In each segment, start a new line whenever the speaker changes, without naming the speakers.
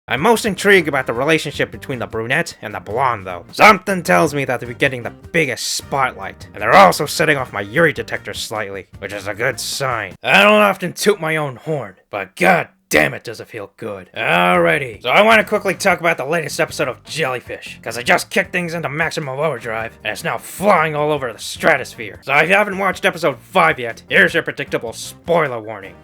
I'm most intrigued about the relationship between the brunette and the blonde though. Something tells me that they're getting the biggest spotlight, and they're also setting off my Yuri detector slightly, which is a good sign. I don't often toot my own horn, but god damn it does it feel good. Alrighty, so I want to quickly talk about the latest episode of Jellyfish, because I just kicked things into maximum overdrive, and it's now flying all over the stratosphere. So if you haven't watched episode 5 yet, here's your predictable spoiler warning.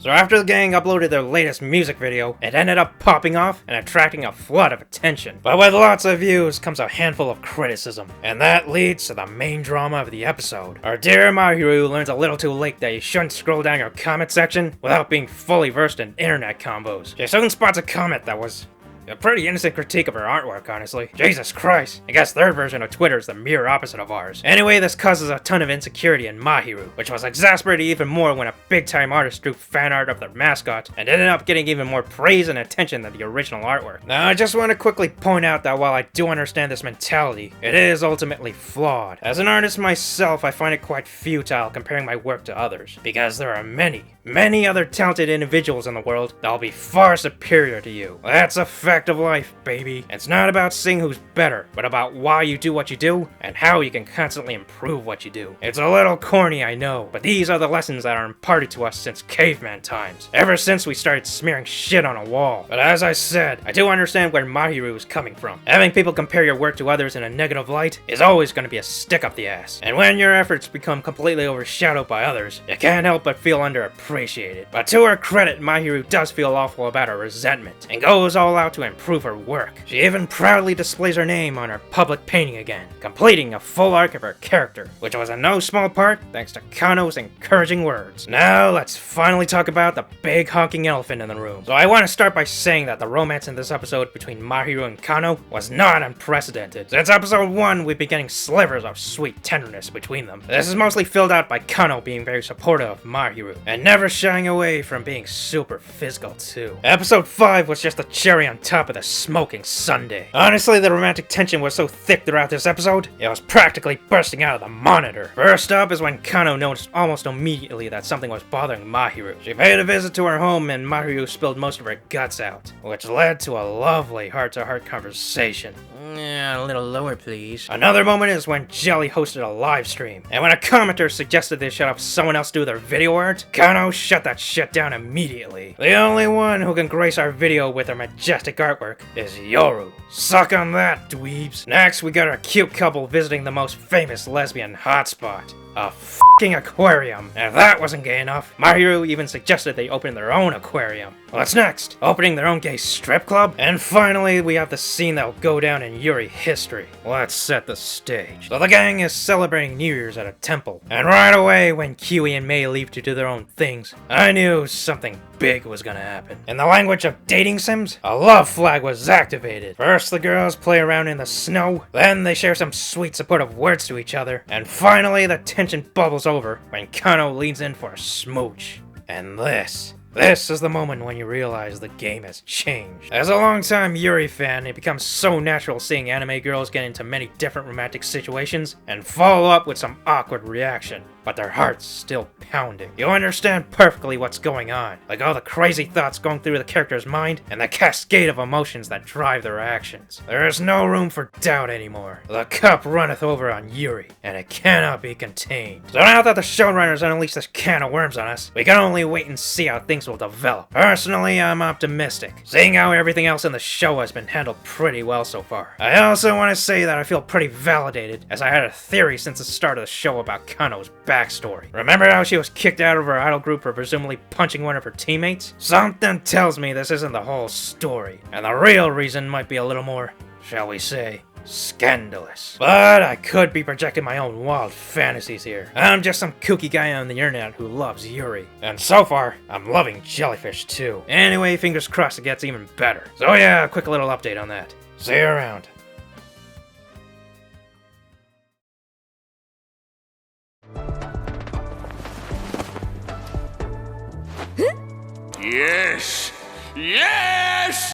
So after the gang uploaded their latest music video, it ended up popping off and attracting a flood of attention. But with lots of views comes a handful of criticism, and that leads to the main drama of the episode. Our dear Mahiru learns a little too late that you shouldn't scroll down your comment section without being fully versed in internet combos. She soon spots a comment that was a pretty innocent critique of her artwork, honestly. Jesus Christ. I guess their version of Twitter is the mirror opposite of ours. Anyway, this causes a ton of insecurity in Mahiru, which was exasperated even more when a big-time artist drew fan art of their mascot, and ended up getting even more praise and attention than the original artwork. Now, I just want to quickly point out that while I do understand this mentality, it is ultimately flawed. As an artist myself, I find it quite futile comparing my work to others, because there are many other talented individuals in the world that will be far superior to you. That's a fact of life, baby. It's not about seeing who's better, but about why you do what you do, and how you can constantly improve what you do. It's a little corny, I know, but these are the lessons that are imparted to us since caveman times, ever since we started smearing shit on a wall. But as I said, I do understand where Mahiru is coming from. Having people compare your work to others in a negative light is always going to be a stick up the ass, and when your efforts become completely overshadowed by others, you can't help but feel underappreciated. But to her credit, Mahiru does feel awful about her resentment, and goes all out to improve her work. She even proudly displays her name on her public painting again, completing a full arc of her character, which was in no small part thanks to Kano's encouraging words. Now let's finally talk about the big honking elephant in the room. So I want to start by saying that the romance in this episode between Mahiru and Kano was not unprecedented. Since episode 1, we've been getting slivers of sweet tenderness between them. This is mostly filled out by Kano being very supportive of Mahiru, and never shying away from being super physical too. Episode 5 was just the cherry on top of the smoking sundae. Honestly, the romantic tension was so thick throughout this episode, it was practically bursting out of the monitor. First up is when Kano noticed almost immediately that something was bothering Mahiru. She paid a visit to her home and Mahiru spilled most of her guts out, which led to a lovely heart-to-heart conversation. Yeah, a little lower, please. Another moment is when Jelly hosted a live stream, and when a commenter suggested they should have someone else do their video art, Kano shut that shit down immediately. The only one who can grace our video with her majestic artwork is Yoru. Suck on that, dweebs. Next, we got our cute couple visiting the most famous lesbian hotspot, a f***ing aquarium. And if that wasn't gay enough, Mahiru even suggested they open their own aquarium. What's next? Opening their own gay strip club? And finally, we have the scene that will go down in Yuri history. Let's set the stage. So the gang is celebrating New Year's at a temple, and right away when Kiwi and Mei leave to do their own things, I knew something big was gonna happen. In the language of dating sims, a love flag was activated. First the girls play around in the snow, then they share some sweet supportive words to each other, and finally the tension bubbles over when Kano leans in for a smooch. And this is the moment when you realize the game has changed. As a longtime Yuri fan, it becomes so natural seeing anime girls get into many different romantic situations and follow up with some awkward reaction, but their hearts still pounding. You understand perfectly what's going on, like all the crazy thoughts going through the character's mind and the cascade of emotions that drive their actions. There is no room for doubt anymore. The cup runneth over on Yuri, and it cannot be contained. So now that the showrunners unleashed this can of worms on us, we can only wait and see how things will develop. Personally, I'm optimistic, seeing how everything else in the show has been handled pretty well so far. I also want to say that I feel pretty validated, as I had a theory since the start of the show about Kano's backstory. Remember how she was kicked out of her idol group for presumably punching one of her teammates? Something tells me this isn't the whole story, and the real reason might be a little more, shall we say, scandalous. But I could be projecting my own wild fantasies here. I'm just some kooky guy on the internet who loves Yuri. And so far, I'm loving Jellyfish too. Anyway, fingers crossed it gets even better. So yeah, a quick little update on that. See you around.